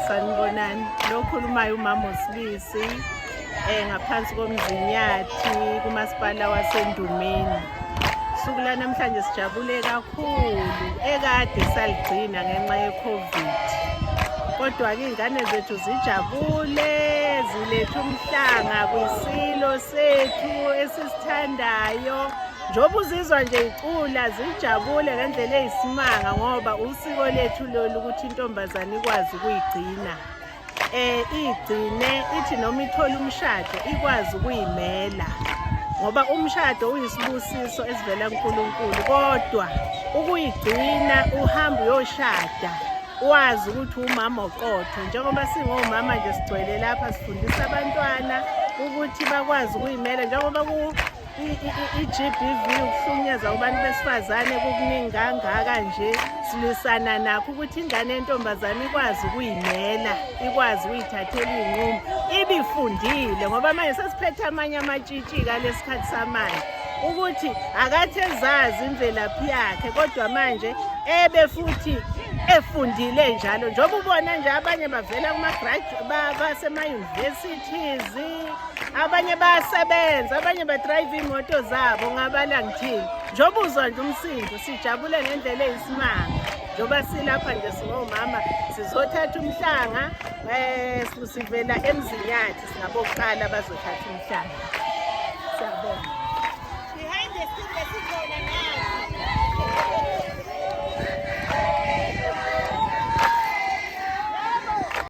sanibonani. Lo khulumayo umama uSibisi ngaphansi koMzinyathi kumasipala waseNdumeni. Suku la namhlanje sijabule kakhulu ekade saligcina ngenxa yeCovid. Kodwa ke ingane zethu zijabule, ziletha umhlanga kwisilo sethu esisithandayo. Njoba uzizwa nje icula zijabule ngendlela eyisimanga ngoba usiko lethu lolu ukuthi intombazane ikwazi ukuyigcina. Igcine ithi noma ithola umshado ikwazi ukuyimela. Ngoba umshado uyisibusiso esivela kuNkulunkulu, kodwa ukuyigcina uhamba uyoshada wazi ukuthi umama oqotho. Njengoba singomama nje sigcwele lapha sifundisa abantwana ukuthi bakwazi ukuyimela, njengoba i-GBV ukuhlukunyezwa kubantu besifazane kukuningi kangaka nje, silwisana nakho ukuthi ingane yentombazane ikwazi ukuyimela, ikwazi ukuyithathela iy'nqumo, ibifundile. Ngoba manje sesiphethe amanye amatshitshi-ka lesikhathi samanje ukuthi akathi ezazi imvelaphi yakhe, kodwa manje futhi efundile njalo. Njengoba ubona nje abanye bavela basema-universities, abanye bayasebenza, abanye badrayiva iy'moto zabo, ngabala ngithini. Njengoba uzwa nje umsindo, sijabule ngendlela eyisimanga. Njengoba silapha nje singomama sizothatha umhlanga, sivela eMzinyathi, singabokuqala bazothatha umhlanga. Siyabonga. Behind the scene,